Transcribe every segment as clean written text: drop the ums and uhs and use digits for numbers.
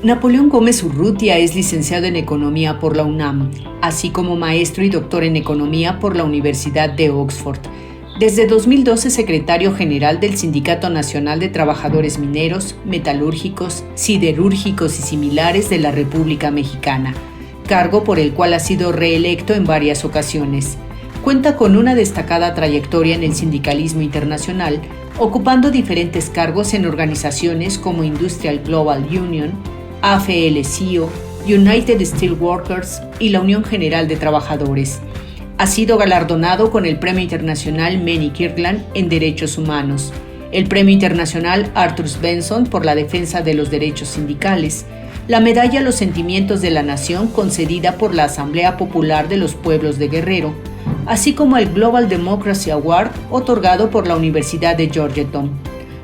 Napoleón Gómez Urrutia es licenciado en Economía por la UNAM, así como maestro y doctor en Economía por la Universidad de Oxford. Desde 2012 secretario general del Sindicato Nacional de Trabajadores Mineros, Metalúrgicos, Siderúrgicos y Similares de la República Mexicana, cargo por el cual ha sido reelecto en varias ocasiones. Cuenta con una destacada trayectoria en el sindicalismo internacional, ocupando diferentes cargos en organizaciones como Industrial Global Union, AFL-CIO, United Steelworkers y la Unión General de Trabajadores. Ha sido galardonado con el Premio Internacional Manny Kirtland en Derechos Humanos, el Premio Internacional Arthur Svensson por la defensa de los derechos sindicales, la Medalla a los Sentimientos de la Nación concedida por la Asamblea Popular de los Pueblos de Guerrero, así como el Global Democracy Award otorgado por la Universidad de Georgetown.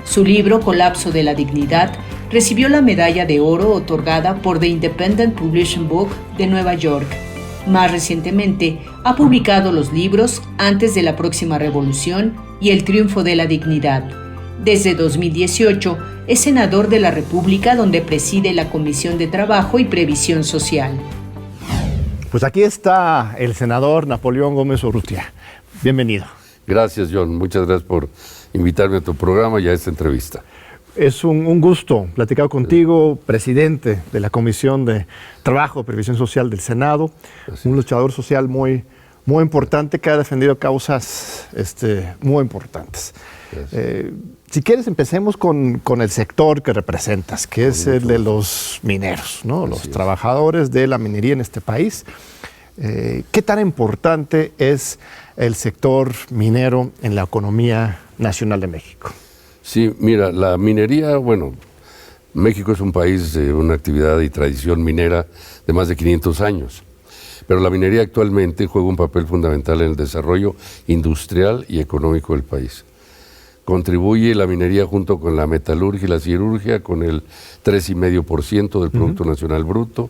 Su libro Colapso de la Dignidad recibió la medalla de oro otorgada por The Independent Publishing Book de Nueva York. Más recientemente, ha publicado los libros Antes de la Próxima Revolución y El Triunfo de la Dignidad. Desde 2018, es senador de la República, donde preside la Comisión de Trabajo y Previsión Social. Pues aquí está el senador Napoleón Gómez Urrutia. Bienvenido. Gracias, John. Muchas gracias por invitarme a tu programa y a esta entrevista. Es un gusto platicar contigo, presidente de la Comisión de Trabajo y Previsión Social del Senado, un luchador social muy importante que ha defendido causas muy importantes. Si quieres, empecemos con el sector que representas, que es el de los mineros, ¿no? Los trabajadores de la minería en este país. ¿Qué tan importante es el sector minero en la economía nacional de México? Sí, mira, la minería, bueno, México es un país de una actividad y tradición minera de más de 500 años, pero la minería actualmente juega un papel fundamental en el desarrollo industrial y económico del país. Contribuye la minería junto con la metalurgia y la siderurgia con el 3,5% del Producto Nacional Bruto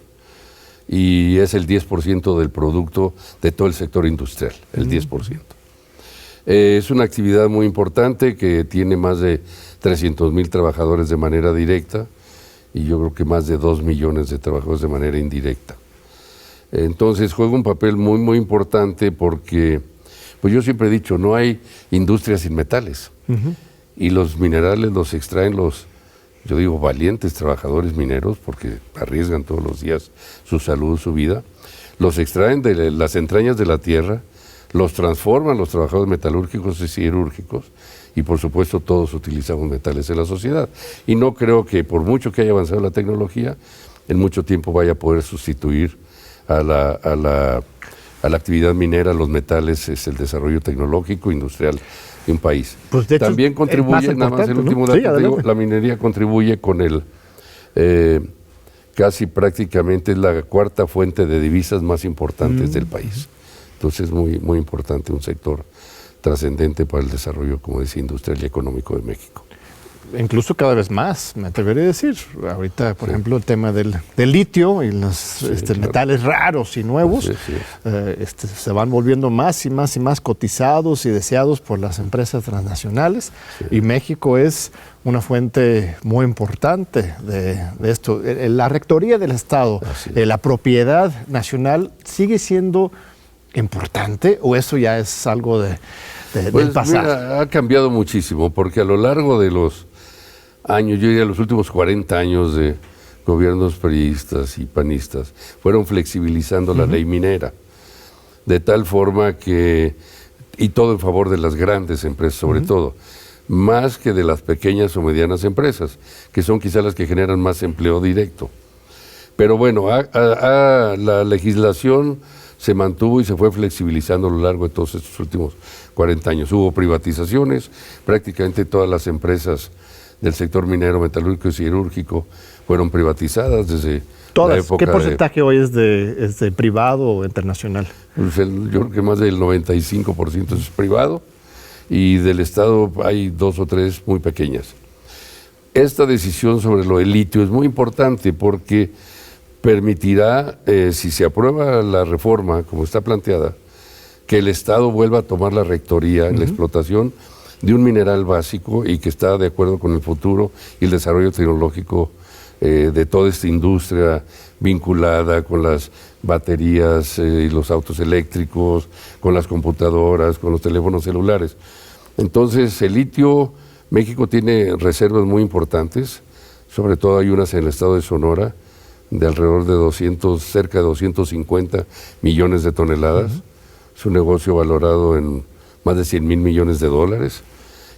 y es el 10% del producto de todo el sector industrial, el 10%. Es una actividad muy importante que tiene más de 300,000 trabajadores de manera directa y yo creo que más de 2 millones de trabajadores de manera indirecta. Entonces juega un papel muy importante porque, pues yo siempre he dicho, no hay industria sin metales. Y los minerales los extraen yo digo, valientes trabajadores mineros porque arriesgan todos los días su salud, su vida. Los extraen de las entrañas de la tierra, los transforman los trabajadores metalúrgicos y siderúrgicos y por supuesto todos utilizamos metales en la sociedad. Y no creo que por mucho que haya avanzado la tecnología, en mucho tiempo vaya a poder sustituir a la actividad minera, los metales, es el desarrollo tecnológico, industrial de un país. Pues de hecho, también contribuye, nada más el último dato, te digo, la minería contribuye con casi prácticamente es la cuarta fuente de divisas más importantes del país. Entonces es muy importante, un sector trascendente para el desarrollo, como decía, industrial y económico de México. Incluso cada vez más, me atrevería a decir. Ahorita, por ejemplo, el tema del litio y los metales raros y nuevos se van volviendo más y más cotizados y deseados por las empresas transnacionales. Y México es una fuente muy importante de esto. La rectoría del Estado, la propiedad nacional, ¿sigue siendo importante o eso ya es algo del pasado? Mira, ha cambiado muchísimo porque a lo largo de los años, yo diría los últimos 40 años de gobiernos priistas y panistas, fueron flexibilizando la ley minera, de tal forma que, y todo en favor de las grandes empresas sobre todo, más que de las pequeñas o medianas empresas, que son quizás las que generan más empleo directo. Pero bueno, la legislación se mantuvo y se fue flexibilizando a lo largo de todos estos últimos 40 años. Hubo privatizaciones, prácticamente todas las empresas del sector minero, metalúrgico y siderúrgico fueron privatizadas desde la época. ¿Qué porcentaje hoy es de privado o internacional? Pues yo creo que más del 95% es privado y del Estado hay 2 o 3 muy pequeñas. Esta decisión sobre lo del litio es muy importante porque permitirá, si se aprueba la reforma como está planteada, que el Estado vuelva a tomar la rectoría en la explotación de un mineral básico y que está de acuerdo con el futuro y el desarrollo tecnológico de toda esta industria vinculada con las baterías y los autos eléctricos, con las computadoras, con los teléfonos celulares. Entonces, el litio, México tiene reservas muy importantes, sobre todo hay unas en el estado de Sonora, de alrededor de cerca de 250 millones de toneladas. Es un negocio valorado en más de 100 mil millones de dólares.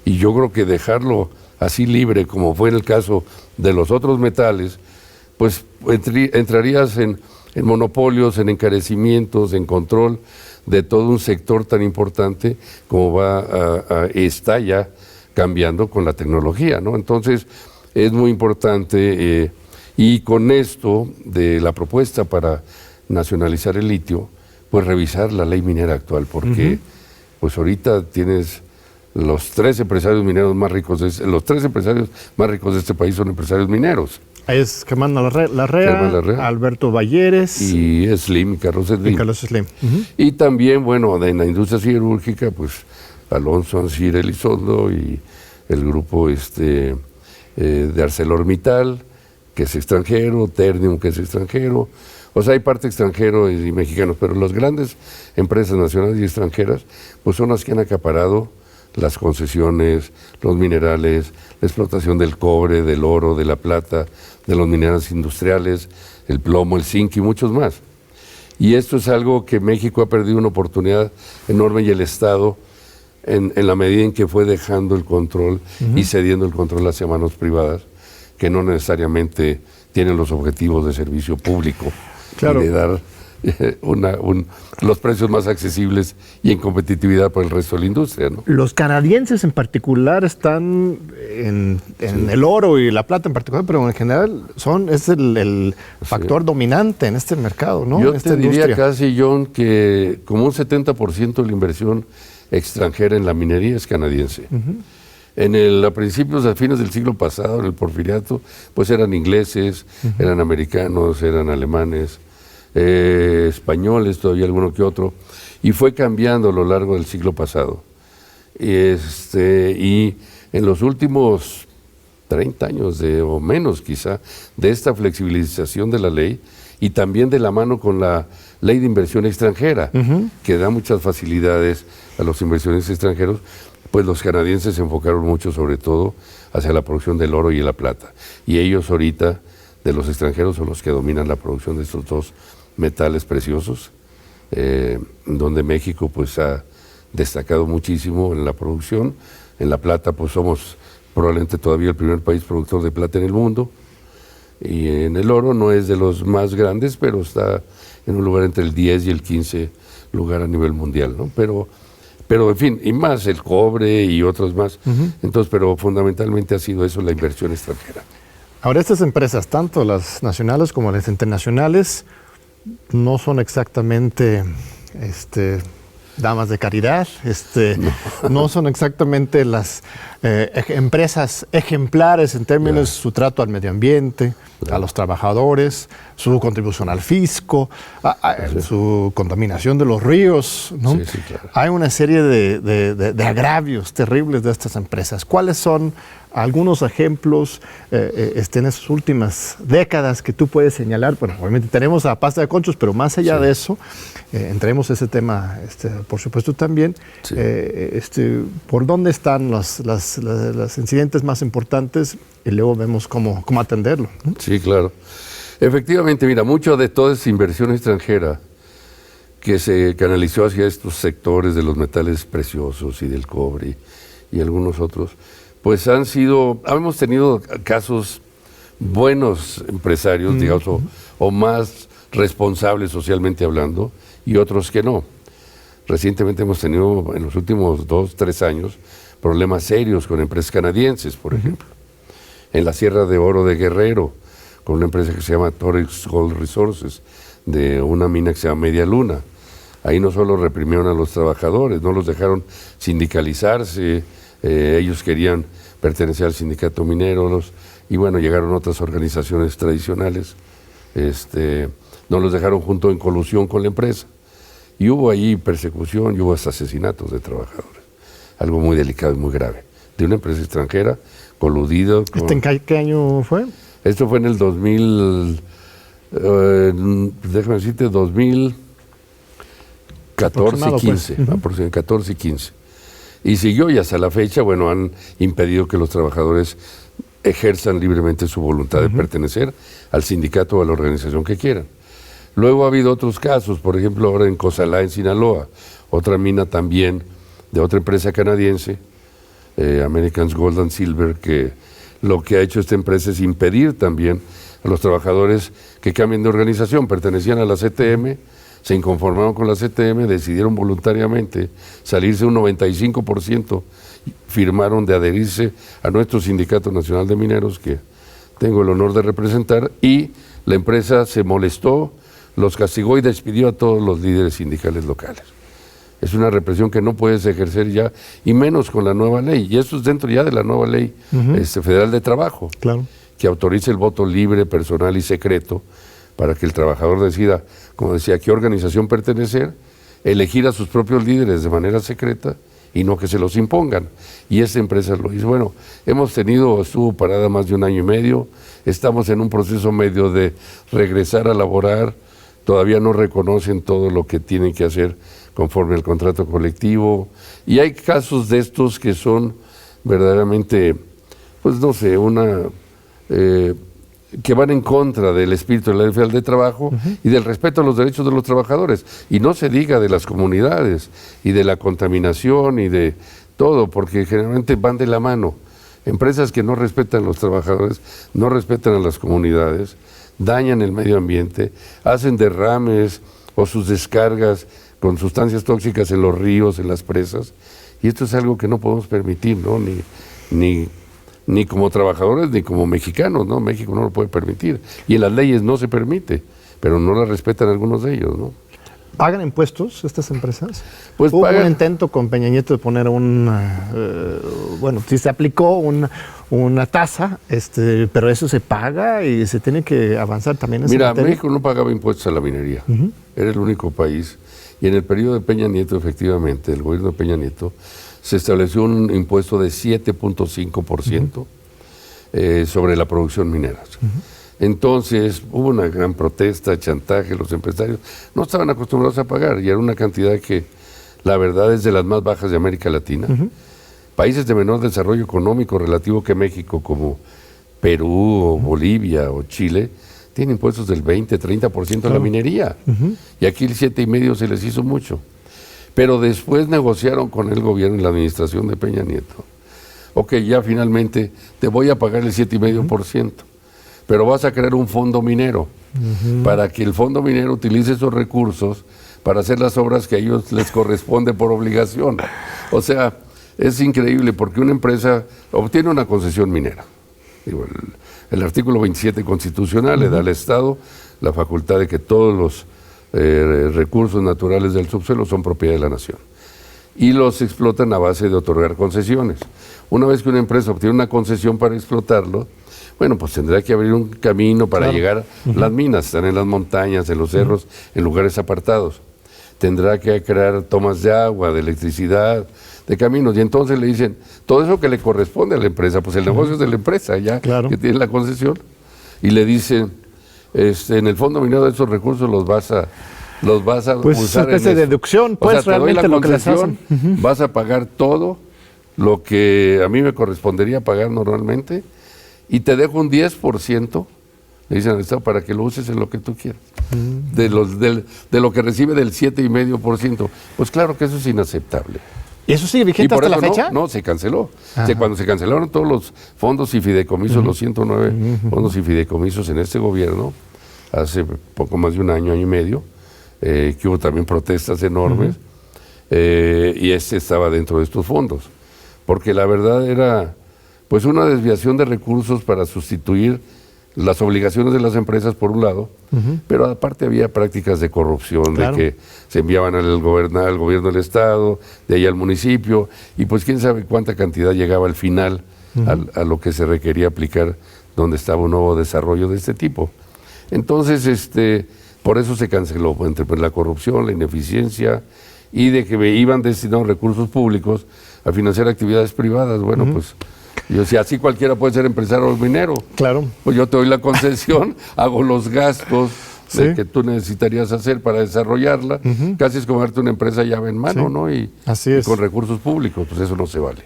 Y yo creo que dejarlo así libre, como fue en el caso de los otros metales, pues entrarías en monopolios, en encarecimientos, en control de todo un sector tan importante como está ya cambiando con la tecnología, ¿no? Entonces, es muy importante, y con esto de la propuesta para nacionalizar el litio, pues revisar la ley minera actual, porque pues ahorita tienes los tres empresarios mineros más ricos, los tres empresarios más ricos de este país son empresarios mineros. Ahí es Germán Larrea, Alberto Valleres. Y Slim, Carlos Slim. Y Carlos Slim. Y también, bueno, en la industria siderúrgica, pues Alonso Ansir Elizondo y el grupo de ArcelorMittal, que es extranjero, Ternium, que es extranjero. O sea, hay parte extranjero y mexicanos, pero las grandes empresas nacionales y extranjeras, pues son las que han acaparado las concesiones, los minerales, la explotación del cobre, del oro, de la plata, de los minerales industriales, el plomo, el zinc y muchos más. Y esto es algo que México ha perdido una oportunidad enorme, y el Estado, en la medida en que fue dejando el control y cediendo el control hacia manos privadas, que no necesariamente tienen los objetivos de servicio público, claro, y de dar los precios más accesibles y en competitividad para el resto de la industria, ¿no? Los canadienses en particular están en el oro y la plata en particular, pero en general es el factor dominante en este mercado, ¿no? Yo te diría casi, John, que como un 70% de la inversión extranjera en la minería es canadiense. A principios, a fines del siglo pasado, en el Porfiriato, pues eran ingleses, eran americanos, eran alemanes, españoles, todavía alguno que otro, y fue cambiando a lo largo del siglo pasado. Y en los últimos 30 años o menos quizá, de esta flexibilización de la ley, y también de la mano con la ley de inversión extranjera, que da muchas facilidades a los inversionistas extranjeros, pues los canadienses se enfocaron mucho sobre todo hacia la producción del oro y de la plata. Y ellos ahorita, de los extranjeros, son los que dominan la producción de estos dos metales preciosos, donde México pues ha destacado muchísimo en la producción. En la plata pues somos probablemente todavía el primer país productor de plata en el mundo, y en el oro no es de los más grandes, pero está en un lugar entre el 10 y el 15 lugar a nivel mundial, ¿no? Pero en fin, y más el cobre y otros más. Entonces, pero fundamentalmente ha sido eso, la inversión extranjera. Ahora, estas empresas, tanto las nacionales como las internacionales, no son exactamente damas de caridad, no son exactamente las empresas ejemplares en términos de su trato al medio ambiente, a los trabajadores, su contribución al fisco, su contaminación de los ríos, ¿no? Sí, claro. Hay una serie de agravios terribles de estas empresas. ¿Cuáles son algunos ejemplos en estas últimas décadas que tú puedes señalar? Bueno, obviamente tenemos a pasta de conchos, pero más allá de eso, entremos a ese tema, por supuesto también, ¿por dónde están los incidentes más importantes? Y luego vemos cómo atenderlo, ¿no? Sí, claro. Efectivamente, mira, mucho de toda esa inversión extranjera que se canalizó hacia estos sectores de los metales preciosos y del cobre y algunos otros, pues hemos tenido casos buenos empresarios, digamos, o más responsables socialmente hablando, y otros que no. Recientemente hemos tenido, en los últimos 2-3 años, problemas serios con empresas canadienses, por ejemplo. En la Sierra de Oro de Guerrero, con una empresa que se llama Torex Gold Resources, de una mina que se llama Media Luna. Ahí no solo reprimieron a los trabajadores, no los dejaron sindicalizarse, ellos querían pertenecer al sindicato minero, y bueno, llegaron otras organizaciones tradicionales, no los dejaron junto en colusión con la empresa. Y hubo ahí persecución y hubo hasta asesinatos de trabajadores. Algo muy delicado y muy grave. De una empresa extranjera, coludido con... ¿En qué año fue? Esto fue en el 2000, déjame decirte, 2014 y 15, aproximadamente 14 y 15. Y siguió, y hasta la fecha, bueno, han impedido que los trabajadores ejerzan libremente su voluntad de pertenecer al sindicato o a la organización que quieran. Luego ha habido otros casos, por ejemplo, ahora en Cozalá, en Sinaloa, otra mina también de otra empresa canadiense, American Gold and Silver, que lo que ha hecho esta empresa es impedir también a los trabajadores que cambien de organización. Pertenecían a la CTM, se inconformaron con la CTM, decidieron voluntariamente salirse un 95%, firmaron de adherirse a nuestro Sindicato Nacional de Mineros, que tengo el honor de representar, y la empresa se molestó, los castigó y despidió a todos los líderes sindicales locales. Es una represión que no puedes ejercer ya, y menos con la nueva ley. Y eso es dentro ya de la nueva ley federal de trabajo, claro, que autoriza el voto libre, personal y secreto para que el trabajador decida, como decía, a qué organización pertenecer, elegir a sus propios líderes de manera secreta y no que se los impongan. Y esta empresa lo hizo. Bueno, estuvo parada más de 1 año y medio, estamos en un proceso medio de regresar a laborar, todavía no reconocen todo lo que tienen que hacer conforme al contrato colectivo, y hay casos de estos que son verdaderamente, pues no sé, que van en contra del espíritu de la Ley Federal de Trabajo y del respeto a los derechos de los trabajadores, y no se diga de las comunidades y de la contaminación y de todo, porque generalmente van de la mano. Empresas que no respetan a los trabajadores, no respetan a las comunidades, dañan el medio ambiente, hacen derrames o sus descargas con sustancias tóxicas en los ríos, en las presas, y esto es algo que no podemos permitir, ¿no? Ni como trabajadores, ni como mexicanos, ¿no? México no lo puede permitir, y en las leyes no se permite, pero no la respetan algunos de ellos, ¿no? ¿Pagan impuestos estas empresas? Pues hubo pagan. Un intento con Peña Nieto de poner sí se aplicó una tasa, pero eso se paga y se tiene que avanzar también en esa materia. México no pagaba impuestos a la minería, era el único país, y en el periodo de Peña Nieto, efectivamente, el gobierno de Peña Nieto, se estableció un impuesto de 7.5% sobre la producción minera. Entonces hubo una gran protesta, chantaje, los empresarios no estaban acostumbrados a pagar, y era una cantidad que la verdad es de las más bajas de América Latina. Países de menor desarrollo económico relativo que México, como Perú o Bolivia o Chile, tienen impuestos del 20-30% a la minería, y aquí el 7,5% se les hizo mucho. Pero después negociaron con el gobierno y la administración de Peña Nieto. Ok, ya finalmente te voy a pagar el 7,5%, pero vas a crear un fondo minero para que el fondo minero utilice esos recursos para hacer las obras que a ellos les corresponde por obligación. O sea, es increíble, porque una empresa obtiene una concesión minera. Digo, el artículo 27 constitucional le da al Estado la facultad de que todos los recursos naturales del subsuelo son propiedad de la nación, y los explotan a base de otorgar concesiones. Una vez que una empresa obtiene una concesión para explotarlo, bueno, pues tendrá que abrir un camino para llegar a las minas. Están en las montañas, en los cerros, en lugares apartados. Tendrá que crear tomas de agua, de electricidad, de caminos, y entonces le dicen, todo eso que le corresponde a la empresa, pues el negocio es de la empresa, ya que tiene la concesión, y le dicen, en el fondo minero de esos recursos los vas a pues usar una especie de deducción, pues, pues, realmente lo que les hacen. Vas a pagar todo lo que a mí me correspondería pagar normalmente, y te dejo un 10%, le dicen al Estado, para que lo uses en lo que tú quieras, de lo que recibe del 7,5%. Pues claro que eso es inaceptable. ¿Y eso sigue vigente hasta la fecha? No, se canceló. Cuando se cancelaron todos los fondos y fideicomisos, los 109 fondos y fideicomisos en este gobierno, hace poco más de 1 año, año y medio, que hubo también protestas enormes, y estaba dentro de estos fondos. Porque la verdad era pues una desviación de recursos para sustituir las obligaciones de las empresas por un lado, pero aparte había prácticas de corrupción, de que se enviaban al gobierno del Estado, de ahí al municipio, y pues quién sabe cuánta cantidad llegaba al final a lo que se requería aplicar donde estaba un nuevo desarrollo de este tipo. Entonces, por eso se canceló, entre la corrupción, la ineficiencia, y de que iban destinados recursos públicos a financiar actividades privadas. Bueno, pues Yo decía, así cualquiera puede ser empresario o minero. Claro. Pues yo te doy la concesión, hago los gastos que tú necesitarías hacer para desarrollarla. Casi es como darte una empresa llave en mano, ¿no? Y, así y es. con recursos públicos, pues eso no se vale.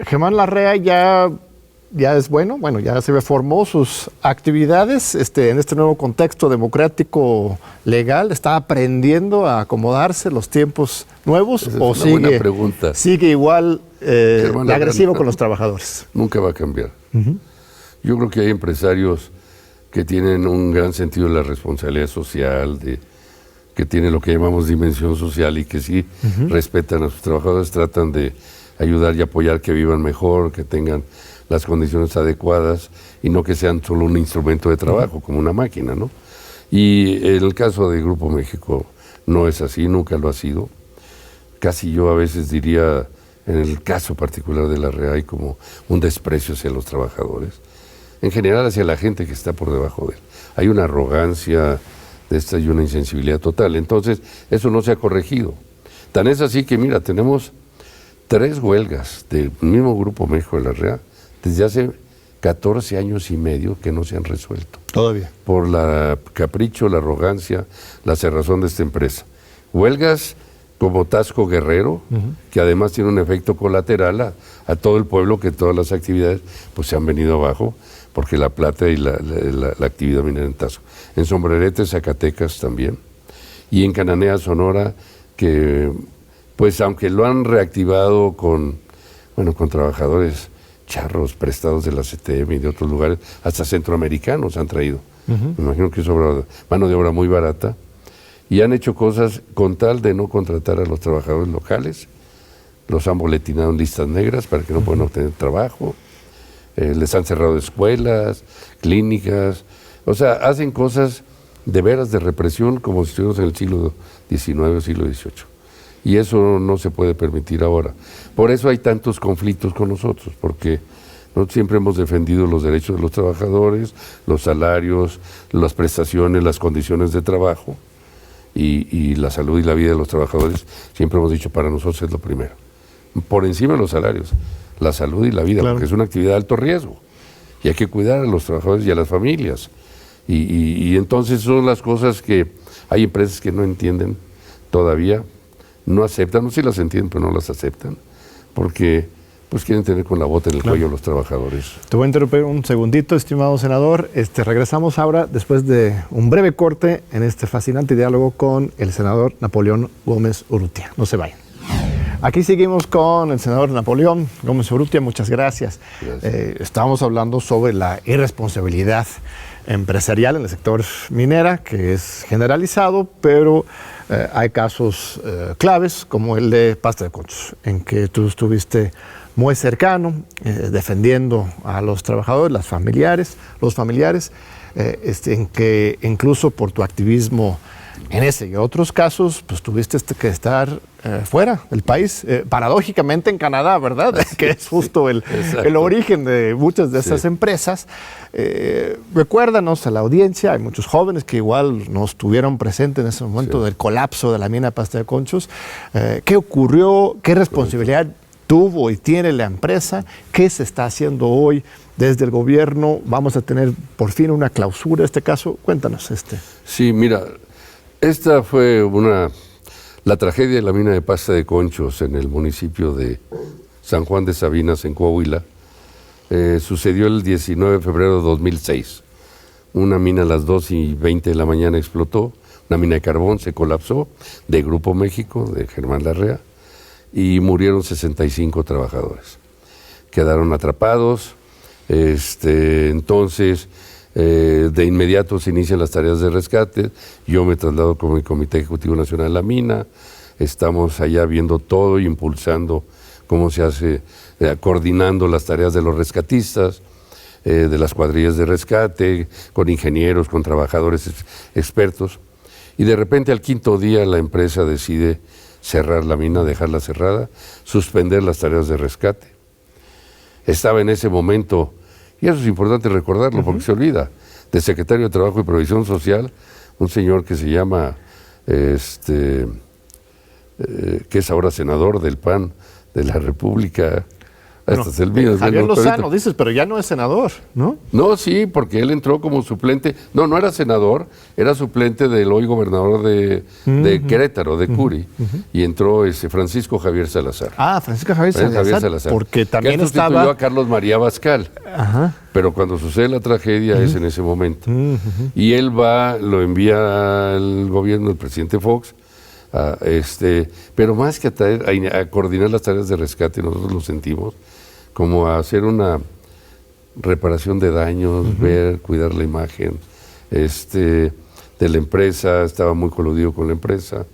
Germán Larrea ya es bueno, ya se reformó sus actividades en este nuevo contexto democrático legal, está aprendiendo a acomodarse los tiempos nuevos o buena pregunta. sigue igual de agresivo con los trabajadores. Nunca va a cambiar. Yo creo que hay empresarios que tienen un gran sentido de la responsabilidad social, que tienen lo que llamamos dimensión social y que sí respetan a sus trabajadores, tratan de ayudar y apoyar que vivan mejor, que tengan las condiciones adecuadas y no que sean solo un instrumento de trabajo, como una máquina, ¿no? Y en el caso de Grupo México no es así, nunca lo ha sido. Casi yo a veces diría, en el caso particular de Larrea, hay como un desprecio hacia los trabajadores, en general hacia la gente que está por debajo de él. Hay una arrogancia de esta y una insensibilidad total. Entonces, eso no se ha corregido. Tan es así que, mira, tenemos 3 huelgas del mismo Grupo México de Larrea desde hace 14 años y medio que no se han resuelto. Todavía. Por la capricho, la arrogancia, la cerrazón de esta empresa. Huelgas como Tasco Guerrero, que además tiene un efecto colateral a todo el pueblo, que todas las actividades pues se han venido abajo, porque la plata y la actividad minera en Tasco. En Sombrerete, Zacatecas también. Y en Cananea, Sonora, que pues aunque lo han reactivado con trabajadores charros prestados de la CTM y de otros lugares, hasta centroamericanos han traído. Me imagino que es mano de obra muy barata. Y han hecho cosas con tal de no contratar a los trabajadores locales. Los han boletinado en listas negras para que no puedan obtener trabajo. Les han cerrado escuelas, clínicas. O sea, hacen cosas de veras de represión como si estuviéramos en el siglo XIX o siglo XVIII. Y eso no se puede permitir ahora. Por eso hay tantos conflictos con nosotros, porque nosotros siempre hemos defendido los derechos de los trabajadores, los salarios, las prestaciones, las condiciones de trabajo y la salud y la vida de los trabajadores. Siempre hemos dicho, para nosotros es lo primero. Por encima de los salarios, la salud y la vida, porque es una actividad de alto riesgo. Y hay que cuidar a los trabajadores y a las familias. Y entonces son las cosas que hay empresas que no entienden todavía, no aceptan, no sé si las entienden, pero no las aceptan, porque pues quieren tener con la bota en el cuello a los trabajadores. Te voy a interrumpir un segundito, estimado senador. Regresamos ahora, después de un breve corte, en este fascinante diálogo con el senador Napoleón Gómez Urrutia. No se vayan. Aquí seguimos con el senador Napoleón Gómez Urrutia, muchas gracias. Estábamos hablando sobre la irresponsabilidad empresarial en el sector minera, que es generalizado, pero hay casos claves, como el de Pasta de Conchos, en que tú estuviste muy cercano, defendiendo a los trabajadores, los familiares, en que incluso por tu activismo en ese y otros casos, pues tuviste que estar fuera del país, paradójicamente en Canadá, ¿verdad? Que es justo el origen de muchas de esas empresas. Recuérdanos a la audiencia, hay muchos jóvenes que igual no estuvieron presentes en ese momento del colapso de la mina Pasta de Conchos. ¿Qué ocurrió? ¿Qué responsabilidad tuvo y tiene la empresa? ¿Qué se está haciendo hoy desde el gobierno? ¿Vamos a tener por fin una clausura en este caso? Cuéntanos. Sí, mira, esta fue la tragedia de la mina de Pasta de Conchos en el municipio de San Juan de Sabinas, en Coahuila. Sucedió el 19 de febrero de 2006. Una mina a las 2:20 de la mañana explotó, una mina de carbón se colapsó, de Grupo México, de Germán Larrea, y murieron 65 trabajadores. Quedaron atrapados, entonces de inmediato se inician las tareas de rescate. Yo me traslado con el Comité Ejecutivo Nacional a la mina, estamos allá viendo todo y impulsando cómo se hace, coordinando las tareas de los rescatistas, de las cuadrillas de rescate, con ingenieros, con trabajadores expertos. Y de repente al 5.º día la empresa decide cerrar la mina, dejarla cerrada, suspender las tareas de rescate. Estaba en ese momento, y eso es importante recordarlo porque se olvida, del secretario de Trabajo y Previsión Social, un señor que se llama, que es ahora senador del PAN de la República, Este es el mío. Javier Lozano, dices, pero ya no es senador, ¿no? No, sí, porque él entró como suplente. No era senador, era suplente del hoy gobernador de Querétaro, de Curi. Y entró Francisco Javier Salazar. Francisco Javier Salazar. Porque también que sustituyó estaba a Carlos María Bascal. Ajá. Pero cuando sucede la tragedia es en ese momento. Y él lo envía al gobierno del presidente Fox, pero más que a coordinar las tareas de rescate, nosotros lo sentimos, como a hacer una reparación de daños, cuidar la imagen de la empresa, estaba muy coludido con la empresa.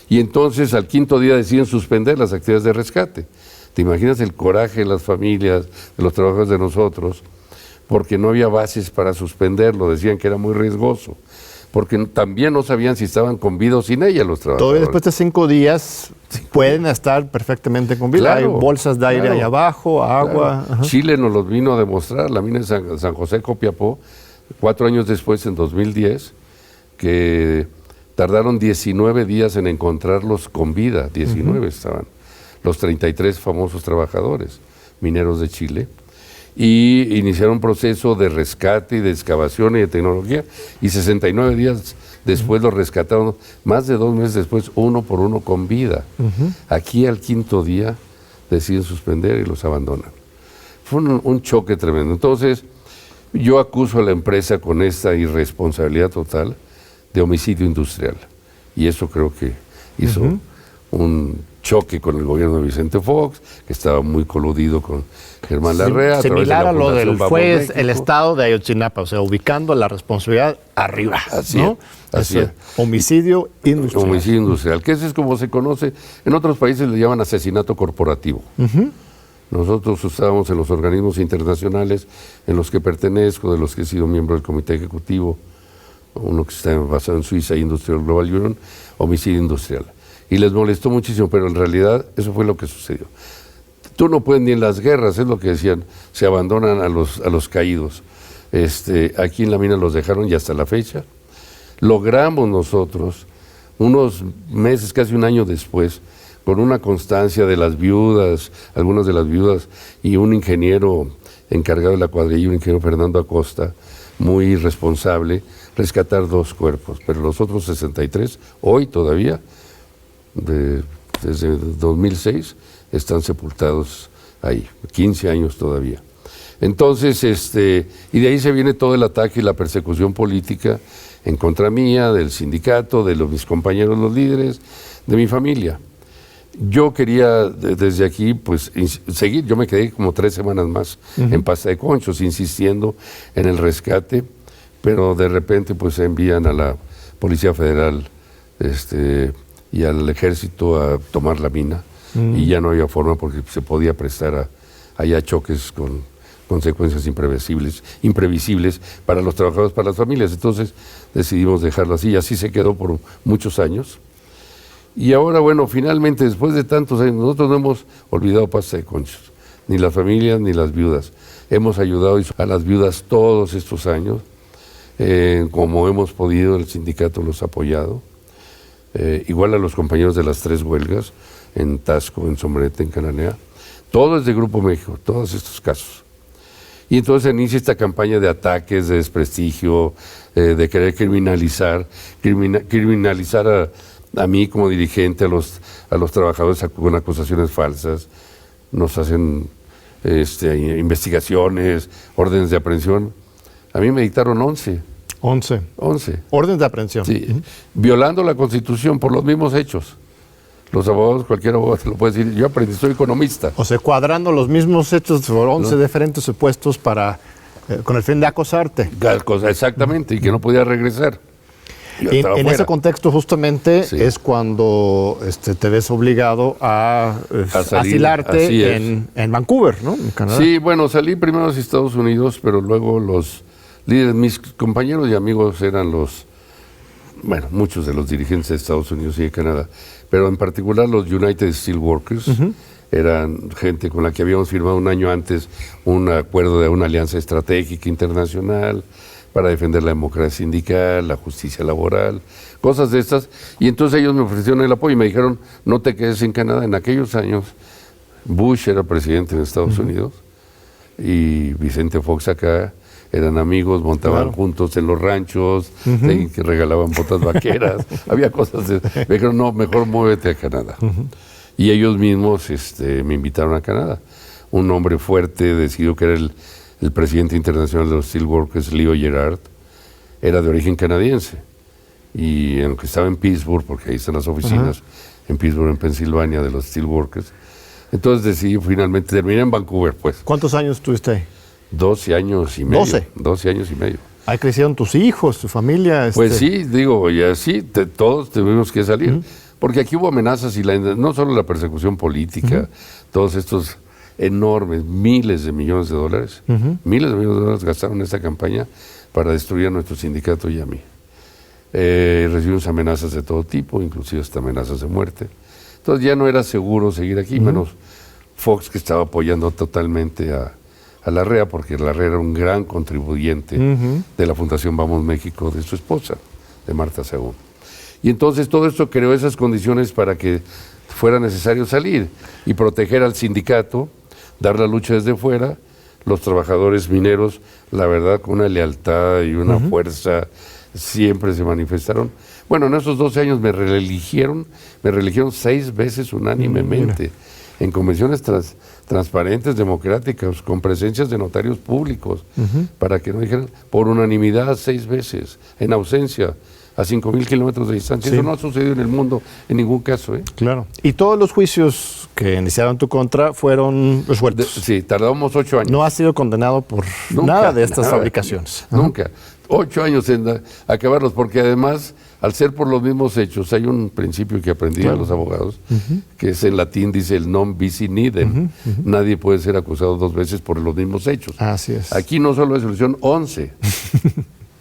Y entonces al quinto día deciden suspender las actividades de rescate. ¿Te imaginas el coraje de las familias, de los trabajadores de nosotros? Porque no había bases para suspenderlo, decían que era muy riesgoso, porque también no sabían si estaban con vida o sin ella los trabajadores. Todavía después de 5 días pueden estar perfectamente con vida. Claro, hay bolsas de aire ahí abajo, agua. Claro. Chile nos los vino a demostrar, la mina de San José Copiapó, 4 años después, en 2010, que tardaron 19 días en encontrarlos con vida, 19 estaban, los 33 famosos trabajadores mineros de Chile, y iniciaron un proceso de rescate y de excavación y de tecnología, y 69 días después los rescataron, más de 2 meses después, uno por uno con vida. Aquí al quinto día deciden suspender y los abandonan. Fue un choque tremendo. Entonces, yo acuso a la empresa con esta irresponsabilidad total de homicidio industrial. Y eso creo que hizo un choque con el gobierno de Vicente Fox, que estaba muy coludido con Germán Larrea. Similar a lo del juez, el estado de Ayotzinapa, o sea, ubicando la responsabilidad arriba. Así ¿no? Así es. Homicidio industrial. Homicidio industrial, que ese es como se conoce, en otros países le llaman asesinato corporativo. Nosotros estábamos en los organismos internacionales en los que pertenezco, de los que he sido miembro del comité ejecutivo, uno que está basado en Suiza, Industrial Global Union, homicidio industrial. Y les molestó muchísimo, pero en realidad eso fue lo que sucedió. Tú no puedes ni en las guerras, es lo que decían, se abandonan a los caídos. Aquí en la mina los dejaron y hasta la fecha. Logramos nosotros, unos meses, casi un año después, con una constancia de las viudas, algunas de las viudas, y un ingeniero encargado de la cuadrilla, un ingeniero Fernando Acosta, muy responsable, rescatar 2 cuerpos, pero los otros 63, hoy todavía, desde 2006, están sepultados ahí, 15 años todavía. Entonces, y de ahí se viene todo el ataque y la persecución política en contra mía, del sindicato, de mis compañeros, los líderes, de mi familia. Yo quería desde aquí pues seguir, yo me quedé como 3 semanas más en Pasta de Conchos, insistiendo en el rescate, pero de repente pues envían a la Policía Federal y al Ejército a tomar la mina, y ya no había forma porque se podía prestar a choques con consecuencias imprevisibles para los trabajadores, para las familias. Entonces decidimos dejarlo así, y así se quedó por muchos años. Y ahora, bueno, finalmente, después de tantos años, nosotros no hemos olvidado Pasta de Conchos, ni las familias ni las viudas. Hemos ayudado a las viudas todos estos años, como hemos podido, el sindicato los ha apoyado. Igual a los compañeros de las 3 huelgas, en Tasco, en Sombrerete, en Cananea. Todo es de Grupo México, todos estos casos. Y entonces inicia esta campaña de ataques, de desprestigio, de querer criminalizar a mí como dirigente, a los trabajadores con acusaciones falsas. Nos hacen investigaciones, órdenes de aprehensión. A mí me dictaron 11. 11. Órdenes de aprehensión. Sí, violando la Constitución por los mismos hechos. Los abogados, cualquier abogado te lo puede decir. Yo aprendí, soy economista. O sea, cuadrando los mismos hechos por 11 diferentes supuestos con el fin de acosarte. Exactamente, y que no podía regresar. En ese contexto justamente es cuando te ves obligado a asilarte en Vancouver, ¿no? En Canadá. Sí, bueno, salí primero a los Estados Unidos, pero luego los líderes, mis compañeros y amigos eran muchos de los dirigentes de Estados Unidos y de Canadá, pero en particular los United Steelworkers, eran gente con la que habíamos firmado un año antes un acuerdo de una alianza estratégica internacional para defender la democracia sindical, la justicia laboral, cosas de estas. Y entonces ellos me ofrecieron el apoyo y me dijeron, no te quedes en Canadá. En aquellos años Bush era presidente en Estados Unidos y Vicente Fox acá. Eran amigos, montaban juntos en los ranchos, que regalaban botas vaqueras, había cosas de... Me dijeron, no, mejor muévete a Canadá. Y ellos mismos me invitaron a Canadá. Un hombre fuerte, decidió que era el presidente internacional de los Steelworkers, Leo Gerard, era de origen canadiense. Y aunque estaba en Pittsburgh, porque ahí están las oficinas, en Pittsburgh, en Pensilvania, de los Steelworkers, entonces decidí finalmente terminar en Vancouver, pues. ¿Cuántos años estuviste ahí? 12 años y medio. 12 años y medio. Ahí crecieron tus hijos, tu familia. Pues sí, digo, y así todos tuvimos que salir. Porque aquí hubo amenazas y no solo la persecución política, todos estos enormes, miles de millones de dólares gastaron en esta campaña para destruir a nuestro sindicato y a mí. Recibimos amenazas de todo tipo, inclusive hasta amenazas de muerte. Entonces ya no era seguro seguir aquí, menos Fox, que estaba apoyando totalmente a la REA, porque la REA era un gran contribuyente de la Fundación Vamos México, de su esposa, de Marta Sagún. Y entonces todo esto creó esas condiciones para que fuera necesario salir y proteger al sindicato, dar la lucha desde fuera. Los trabajadores mineros, la verdad, con una lealtad y una fuerza, siempre se manifestaron. Bueno, en esos 12 años me reeligieron 6 veces unánimemente, en convenciones transparentes, democráticas, con presencias de notarios públicos, para que no dijeran, por unanimidad 6 veces, en ausencia, a 5,000 kilómetros de distancia. Eso no ha sucedido en el mundo en ningún caso. Claro. ¿Y todos los juicios que iniciaron en tu contra fueron resueltos? Sí, tardamos 8 años. No has sido condenado por nada de estas fabricaciones. Nunca. 8 años en acabarlos, porque además, al ser por los mismos hechos, hay un principio que aprendí de los abogados, que es en latín, dice el non bis in idem. Nadie puede ser acusado 2 veces por los mismos hechos. Así es. Aquí no solo es solución 11.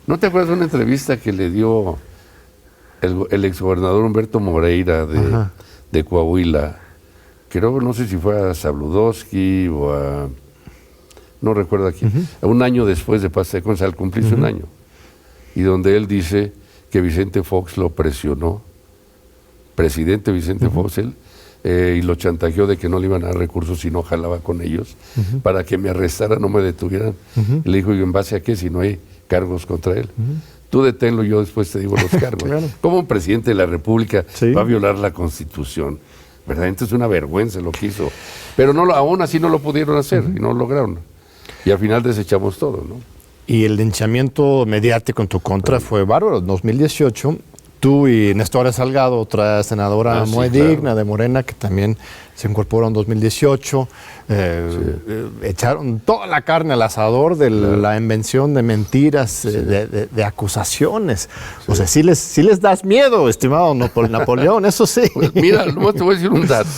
¿No te acuerdas de una entrevista que le dio el exgobernador Humberto Moreira de Coahuila? Creo, no sé si fue a Sabludowski o a... no recuerdo a quién. Un año después de Paz de Concha, al cumplirse un año. Y donde él dice que Vicente Fox lo presionó, presidente Vicente Fox, él, y lo chantajeó de que no le iban a dar recursos si no jalaba con ellos, para que me arrestaran, no me detuvieran. Le dijo, ¿y en base a qué si no hay cargos contra él? Tú deténlo, yo después te digo los cargos. ¿Cómo un presidente de la República va a violar la Constitución? Verdaderamente es una vergüenza lo que hizo. Pero no, aún así no lo pudieron hacer y no lo lograron. Y al final desechamos todo, ¿no? Y el linchamiento mediático en tu contra fue bárbaro. En 2018, tú y Nestora Salgado, otra senadora muy digna de Morena, que también se incorporó en 2018, echaron toda la carne al asador de la invención de mentiras, de acusaciones. O sea, sí les das miedo, estimado Napoleón, eso sí. Pues mira, nomás te voy a decir un dato.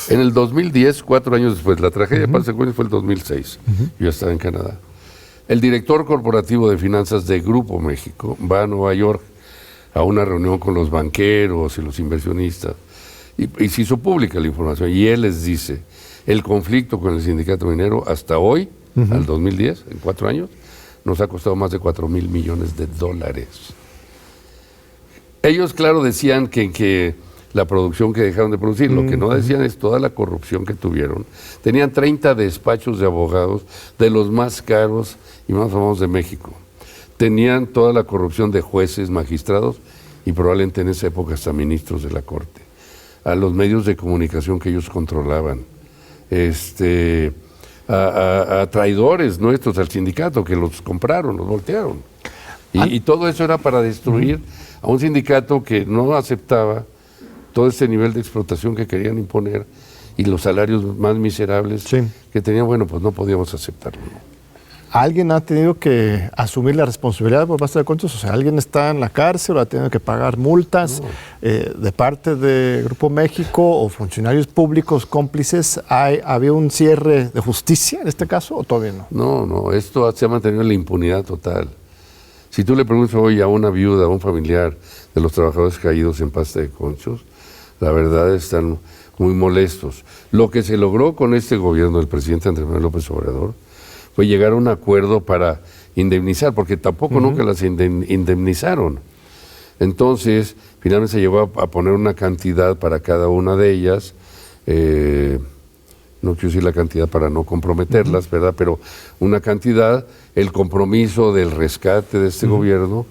En el 2010, 4 años después, la tragedia de Paz de Concha fue el 2006. Yo estaba en Canadá. El director corporativo de finanzas de Grupo México va a Nueva York a una reunión con los banqueros y los inversionistas y se hizo pública la información y él les dice, el conflicto con el sindicato minero hasta hoy, al 2010, en 4 años, nos ha costado más de $4,000 millones. Ellos, claro, decían que la producción que dejaron de producir, lo que no decían es toda la corrupción que tuvieron. Tenían 30 despachos de abogados, de los más caros y más famosos de México. Tenían toda la corrupción de jueces, magistrados y probablemente en esa época hasta ministros de la Corte. A los medios de comunicación que ellos controlaban. A traidores nuestros al sindicato que los compraron, los voltearon. Y todo eso era para destruir a un sindicato que no aceptaba todo este nivel de explotación que querían imponer y los salarios más miserables que tenían, bueno, pues no podíamos aceptarlo. ¿Alguien ha tenido que asumir la responsabilidad por Paz de Concha? O sea, ¿alguien está en la cárcel o ha tenido que pagar multas de parte de Grupo México o funcionarios públicos cómplices? ¿Había un cierre de justicia en este caso o todavía no? No, esto se ha mantenido en la impunidad total. Si tú le preguntas hoy a una viuda, a un familiar de los trabajadores caídos en Paz de Conchos, la verdad están muy molestos. Lo que se logró con este gobierno del presidente Andrés Manuel López Obrador fue llegar a un acuerdo para indemnizar, porque tampoco nunca las indemnizaron. Entonces, finalmente se llegó a poner una cantidad para cada una de ellas, no quiero decir la cantidad para no comprometerlas, ¿verdad? Pero una cantidad, el compromiso del rescate de este gobierno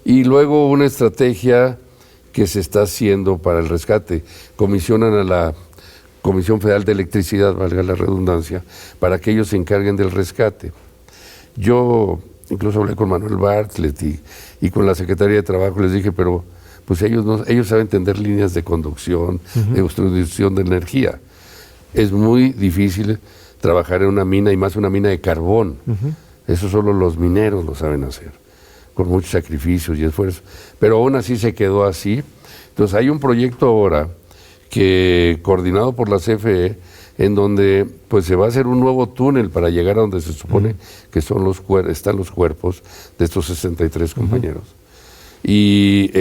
y luego una estrategia que se está haciendo para el rescate. Comisionan a la Comisión Federal de Electricidad, valga la redundancia, para que ellos se encarguen del rescate. Yo incluso hablé con Manuel Bartlett y con la Secretaría de Trabajo, les dije, pero pues ellos saben tender líneas de conducción, de distribución de energía. Es muy difícil trabajar en una mina y más una mina de carbón. Eso solo los mineros lo saben hacer, con muchos sacrificios y esfuerzos. Pero aún así se quedó así. Entonces hay un proyecto ahora que coordinado por la CFE, en donde pues se va a hacer un nuevo túnel para llegar a donde se supone que están los cuerpos de estos 63 compañeros. Y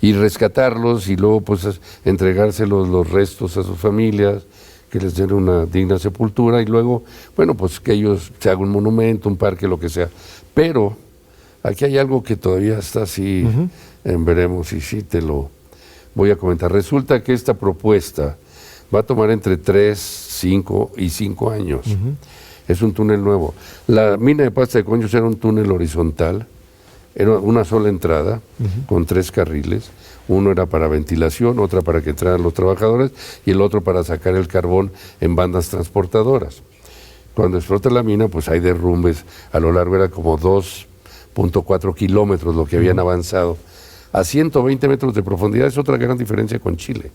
rescatarlos y luego pues entregárselos los restos a sus familias, que les den una digna sepultura y luego, bueno, pues que ellos se hagan un monumento, un parque, lo que sea. Pero aquí hay algo que todavía está así, veremos y sí te lo voy a comentar. Resulta que esta propuesta va a tomar entre 3, 5 y 5 años. Es un túnel nuevo. La mina de Pasta de Conchos era un túnel horizontal, era una sola entrada, con 3 carriles. Uno era para ventilación, otra para que entraran los trabajadores y el otro para sacar el carbón en bandas transportadoras. Cuando explota la mina, pues hay derrumbes. A lo largo era como 2.4 kilómetros lo que habían avanzado. A 120 metros de profundidad es otra gran diferencia con Chile.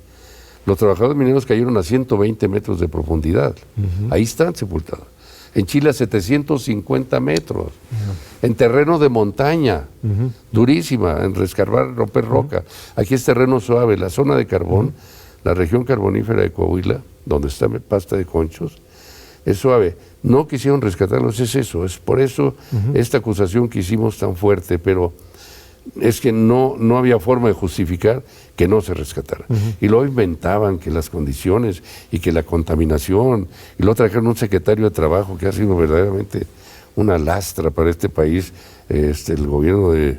Los trabajadores mineros cayeron a 120 metros de profundidad. Ahí están sepultados. En Chile a 750 metros. En terreno de montaña, durísima, en rescarbar, romper roca. Aquí es terreno suave. La zona de carbón, la región carbonífera de Coahuila, donde está Pasta de Conchos, es suave. No quisieron rescatarlos, es eso. Es por eso esta acusación que hicimos tan fuerte, pero es que no había forma de justificar que no se rescatara. Y luego inventaban que las condiciones y que la contaminación, y luego trajeron un secretario de Trabajo que ha sido verdaderamente una lastra para este país, el gobierno de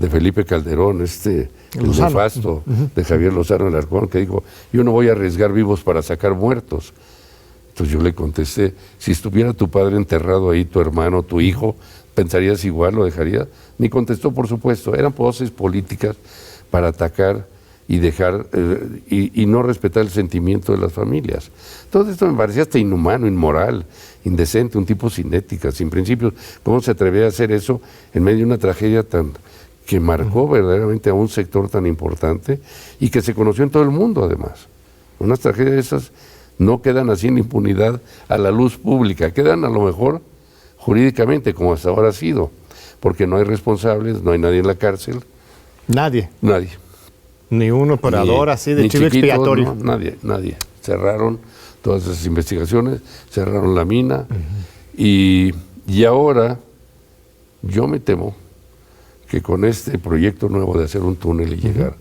Felipe Calderón, el nefasto de Javier Lozano Alarcón, que dijo, yo no voy a arriesgar vivos para sacar muertos. Entonces yo le contesté, si estuviera tu padre enterrado ahí, tu hermano, tu hijo, ¿pensarías igual, lo dejarías? Ni contestó, por supuesto. Eran voces políticas para atacar y dejar y no respetar el sentimiento de las familias. Todo esto me parecía hasta inhumano, inmoral, indecente, un tipo sin ética, sin principios. ¿Cómo se atrevía a hacer eso en medio de una tragedia que marcó verdaderamente a un sector tan importante y que se conoció en todo el mundo, además? Unas tragedias de esas no quedan así en impunidad a la luz pública, quedan a lo mejor jurídicamente, como hasta ahora ha sido, porque no hay responsables, no hay nadie en la cárcel. Nadie. Nadie. Ni un operador así de chivo expiatorio. No, nadie. Cerraron todas esas investigaciones, cerraron la mina y ahora yo me temo que con este proyecto nuevo de hacer un túnel y llegar,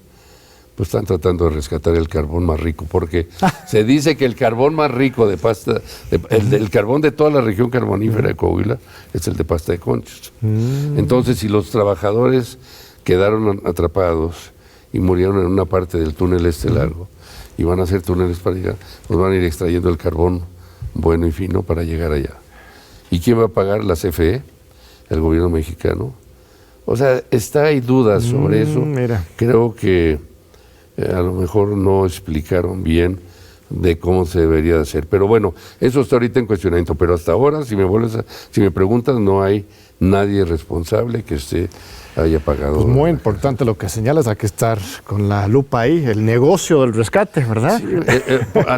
pues están tratando de rescatar el carbón más rico, porque se dice que el carbón más rico de Pasta, el carbón de toda la región carbonífera de Coahuila es el de Pasta de Conchos. Entonces, si los trabajadores quedaron atrapados y murieron en una parte del túnel largo, y van a hacer túneles para llegar, pues van a ir extrayendo el carbón bueno y fino para llegar allá. ¿Y quién va a pagar? La CFE, el gobierno mexicano. O sea, hay dudas sobre eso. Mira. Creo que a lo mejor no explicaron bien de cómo se debería de hacer. Pero bueno, eso está ahorita en cuestionamiento. Pero hasta ahora, si me preguntas, no hay nadie responsable que haya pagado. Pues muy importante lo que señalas, hay que estar con la lupa ahí, el negocio del rescate, ¿verdad? Sí,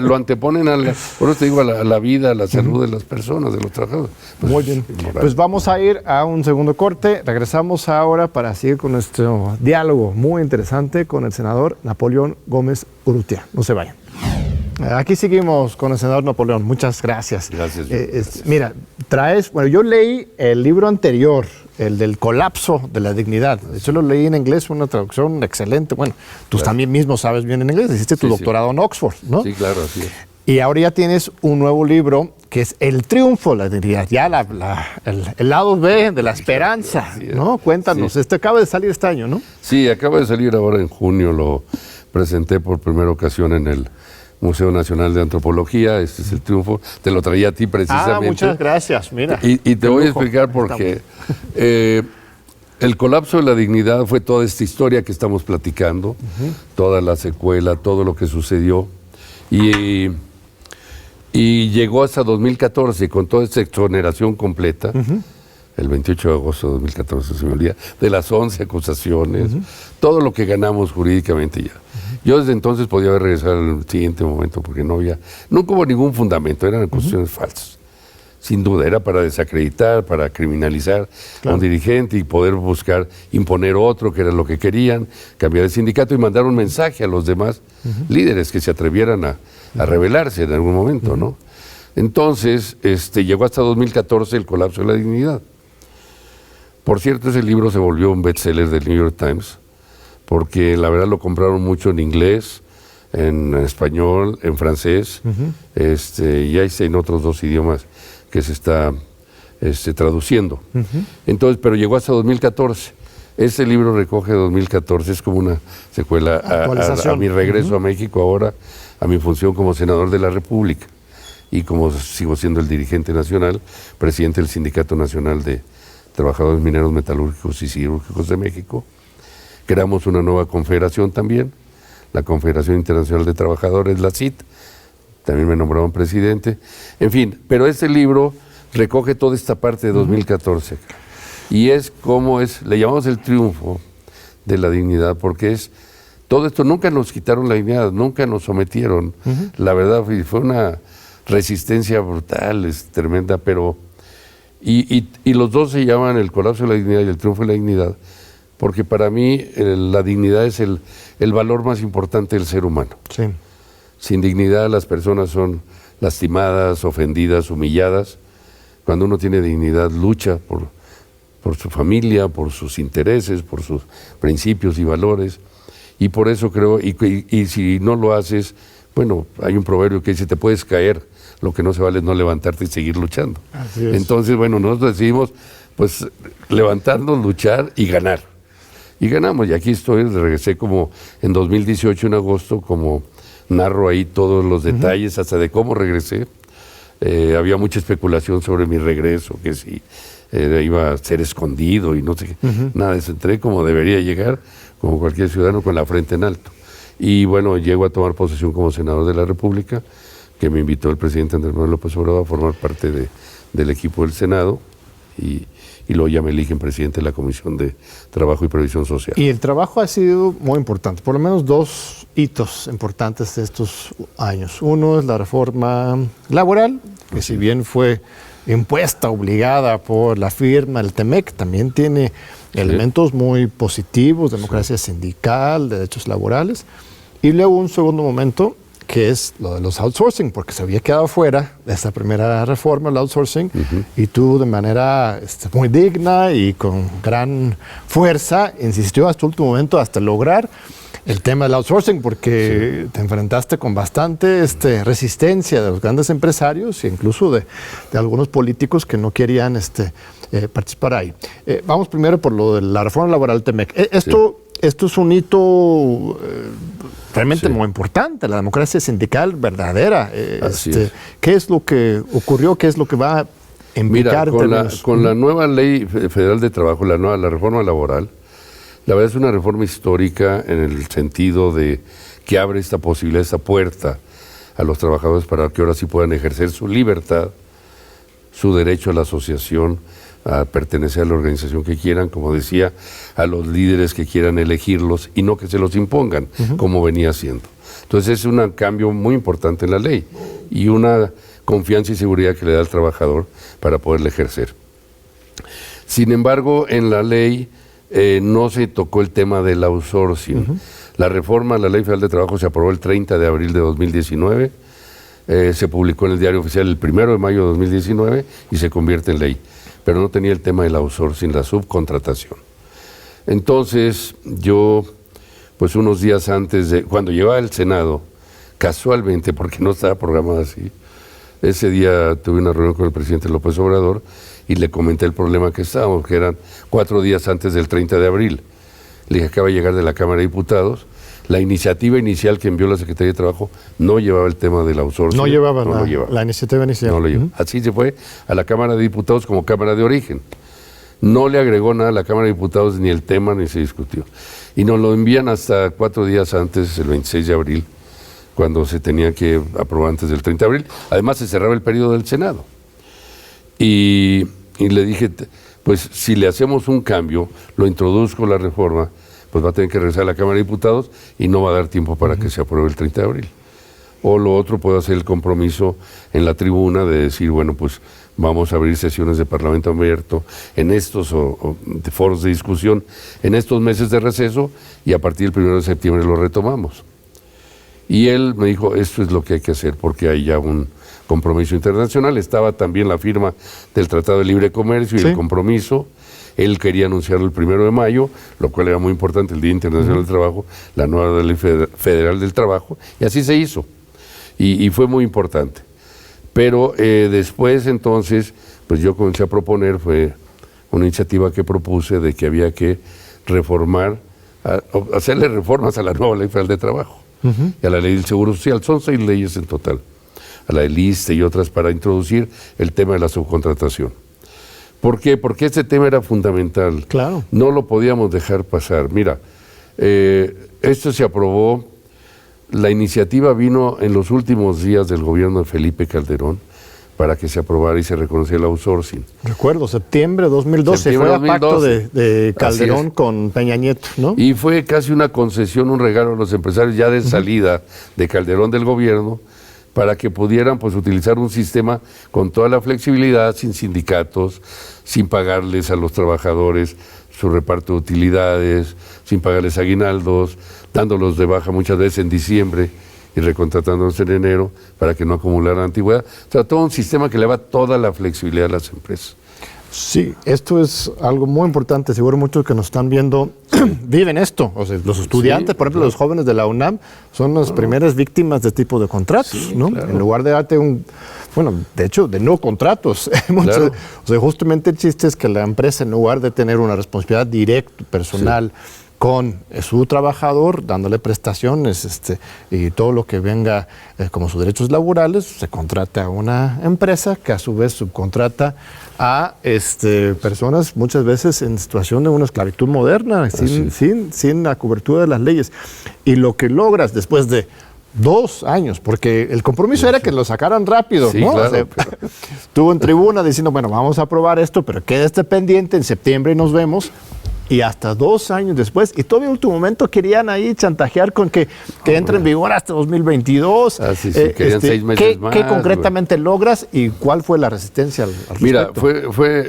lo anteponen por eso te digo, a la vida, a la salud de las personas, de los trabajadores. Pues, muy bien. Pues vamos a ir a un segundo corte. Regresamos ahora para seguir con nuestro diálogo muy interesante con el senador Napoleón Gómez Urrutia. No se vayan. Aquí seguimos con el senador Napoleón. Muchas gracias. Gracias. Mira, yo leí el libro anterior, el del colapso de la dignidad. Yo lo leí en inglés, una traducción excelente. Bueno, tú también mismo sabes bien en inglés, hiciste tu doctorado en Oxford, ¿no? Sí, claro, así es. Y ahora ya tienes un nuevo libro que es El triunfo de la dignidad, ya el lado B de la esperanza, ¿no? Cuéntanos, acaba de salir este año, ¿no? Sí, acaba de salir ahora en junio, lo presenté por primera ocasión en el Museo Nacional de Antropología, este es el triunfo, te lo traía a ti precisamente. Muchas gracias, mira. Y te voy a explicar por qué. El colapso de la dignidad fue toda esta historia que estamos platicando, toda la secuela, todo lo que sucedió, y llegó hasta 2014 con toda esta exoneración completa, el 28 de agosto de 2014, se me olvida, de las 11 acusaciones, todo lo que ganamos jurídicamente ya. Yo desde entonces podía haber regresado al siguiente momento porque nunca hubo ningún fundamento, eran acusaciones falsas. Sin duda, era para desacreditar, para criminalizar a un dirigente y poder buscar imponer otro, que era lo que querían, cambiar el sindicato y mandar un mensaje a los demás líderes que se atrevieran a rebelarse en algún momento, ¿no? Entonces, llegó hasta 2014 el colapso de la dignidad. Por cierto, ese libro se volvió un bestseller del New York Times, porque la verdad lo compraron mucho en inglés, en español, en francés, y ahí está en otros 2 idiomas que se está traduciendo. Entonces, pero llegó hasta 2014. Ese libro recoge 2014, es como una secuela a mi regreso a México ahora, a mi función como senador de la República, y como sigo siendo el dirigente nacional, presidente del Sindicato Nacional de Trabajadores Mineros, Metalúrgicos y Siderúrgicos de México. Creamos una nueva confederación también, la Confederación Internacional de Trabajadores, la CIT, también me nombraron presidente. En fin, pero este libro recoge toda esta parte de 2014. Y es como le llamamos el triunfo de la dignidad, porque todo esto, nunca nos quitaron la dignidad, nunca nos sometieron. La verdad, fue una resistencia brutal, es tremenda, pero... Y los dos se llaman el colapso de la dignidad y el triunfo de la dignidad, porque para mí la dignidad es el valor más importante del ser humano. Sí. Sin dignidad las personas son lastimadas, ofendidas, humilladas. Cuando uno tiene dignidad, lucha por su familia, por sus intereses, por sus principios y valores. Y por eso creo, y si no lo haces, bueno, hay un proverbio que dice, te puedes caer, lo que no se vale es no levantarte y seguir luchando. Así es. Entonces, bueno, nosotros decidimos, pues, levantarnos, luchar y ganar. Y ganamos, y aquí estoy, regresé como en 2018, en agosto, como narro ahí todos los detalles, hasta de cómo regresé. Había mucha especulación sobre mi regreso, que si iba a ser escondido y no sé qué. Nada de eso, entré como debería llegar, como cualquier ciudadano, con la frente en alto. Y bueno, llego a tomar posesión como senador de la República, que me invitó el presidente Andrés Manuel López Obrador a formar parte del equipo del Senado, y luego ya me eligen presidente de la Comisión de Trabajo y Previsión Social. Y el trabajo ha sido muy importante, por lo menos 2 hitos importantes de estos años. Uno es la reforma laboral, que si bien fue impuesta, obligada por la firma, el TEMEC, también tiene elementos muy positivos, democracia sindical, derechos laborales. Y luego un segundo momento, que es lo de los outsourcing, porque se había quedado fuera de esta primera reforma, el outsourcing, y tú de manera muy digna y con gran fuerza insistió hasta el último momento, hasta lograr el tema del outsourcing, porque te enfrentaste con bastante resistencia de los grandes empresarios e incluso de algunos políticos que no querían participar ahí. Vamos primero por lo de la reforma laboral TEMEC. Esto es un hito realmente muy importante, la democracia sindical verdadera. ¿Qué es lo que ocurrió? ¿Qué es lo que va a implicar? Mira, con la nueva ley federal de trabajo, la reforma laboral, la verdad es una reforma histórica en el sentido de que abre esta posibilidad, esta puerta a los trabajadores para que ahora sí puedan ejercer su libertad, su derecho a la asociación, a pertenecer a la organización que quieran, como decía, a los líderes que quieran elegirlos y no que se los impongan, como venía haciendo. Entonces es un cambio muy importante en la ley y una confianza y seguridad que le da al trabajador para poderla ejercer. Sin embargo, en la ley no se tocó el tema del outsourcing. La reforma a la Ley Federal de Trabajo se aprobó el 30 de abril de 2019, se publicó en el Diario Oficial el 1 de mayo de 2019 y se convierte en ley. Pero no tenía el tema del outsourcing, la subcontratación. Entonces, yo, pues unos días antes cuando llegaba al Senado, casualmente, porque no estaba programado así, ese día tuve una reunión con el presidente López Obrador y le comenté el problema que estábamos, que eran 4 días antes del 30 de abril. Le dije, acaba de llegar de la Cámara de Diputados, La iniciativa inicial que envió la Secretaría de Trabajo no llevaba el tema del outsourcing. No llevaba, no la, lo llevaba. La iniciativa inicial. No lo llevaba. Así se fue a la Cámara de Diputados como Cámara de Origen. No le agregó nada a la Cámara de Diputados, ni el tema, ni se discutió. Y nos lo envían hasta 4 días antes, el 26 de abril, cuando se tenía que aprobar antes del 30 de abril. Además, se cerraba el periodo del Senado. Y le dije, pues si le hacemos un cambio, lo introduzco la reforma, pues va a tener que regresar a la Cámara de Diputados y no va a dar tiempo para que se apruebe el 30 de abril. O lo otro, puedo hacer el compromiso en la tribuna de decir, bueno, pues vamos a abrir sesiones de Parlamento abierto en estos de foros de discusión, en estos meses de receso, y a partir del 1 de septiembre lo retomamos. Y él me dijo, esto es lo que hay que hacer porque hay ya un compromiso internacional. Estaba también la firma del Tratado de Libre Comercio y el compromiso. Él quería anunciarlo el 1 de mayo, lo cual era muy importante, el Día Internacional del Trabajo, la nueva Ley Federal del Trabajo, y así se hizo. Y fue muy importante. Pero después, entonces, pues yo comencé a proponer, fue una iniciativa que propuse de que había que reformar, hacerle reformas a la nueva Ley Federal de Trabajo y a la Ley del Seguro Social. Son 6 leyes en total, a la del ISSSTE y otras, para introducir el tema de la subcontratación. ¿Por qué? Porque este tema era fundamental. Claro. No lo podíamos dejar pasar. Mira, esto se aprobó, la iniciativa vino en los últimos días del gobierno de Felipe Calderón para que se aprobara y se reconociera el outsourcing. Recuerdo, septiembre de 2012, fue a pacto de Calderón con Peña Nieto, ¿no? Y fue casi una concesión, un regalo a los empresarios ya de salida de Calderón del gobierno, para que pudieran pues utilizar un sistema con toda la flexibilidad, sin sindicatos, sin pagarles a los trabajadores su reparto de utilidades, sin pagarles aguinaldos, dándolos de baja muchas veces en diciembre y recontratándolos en enero para que no acumularan antigüedad. O sea, todo un sistema que le da toda la flexibilidad a las empresas. Sí, esto es algo muy importante. Seguro muchos que nos están viendo viven esto. O sea, los estudiantes, por ejemplo, los jóvenes de la UNAM, son las primeras víctimas de este tipo de contratos, ¿no? Claro. En lugar de darte de hecho, de no contratos. Claro. O sea, justamente el chiste es que la empresa, en lugar de tener una responsabilidad directa, personal, con su trabajador, dándole prestaciones y todo lo que venga como sus derechos laborales, se contrata a una empresa que a su vez subcontrata a personas muchas veces en situación de una esclavitud moderna, sin la cobertura de las leyes. Y lo que logras después de 2 años, porque el compromiso era que lo sacaran rápido, ¿no? Claro, o sea, estuvo en tribuna diciendo, bueno, vamos a aprobar esto, pero queda pendiente, en septiembre nos vemos. Y hasta 2 años después, y todavía en último momento querían ahí chantajear con que entre en vigor hasta 2022. Sí, querían 6 meses más. ¿Qué concretamente logras y cuál fue la resistencia al respecto? Mira,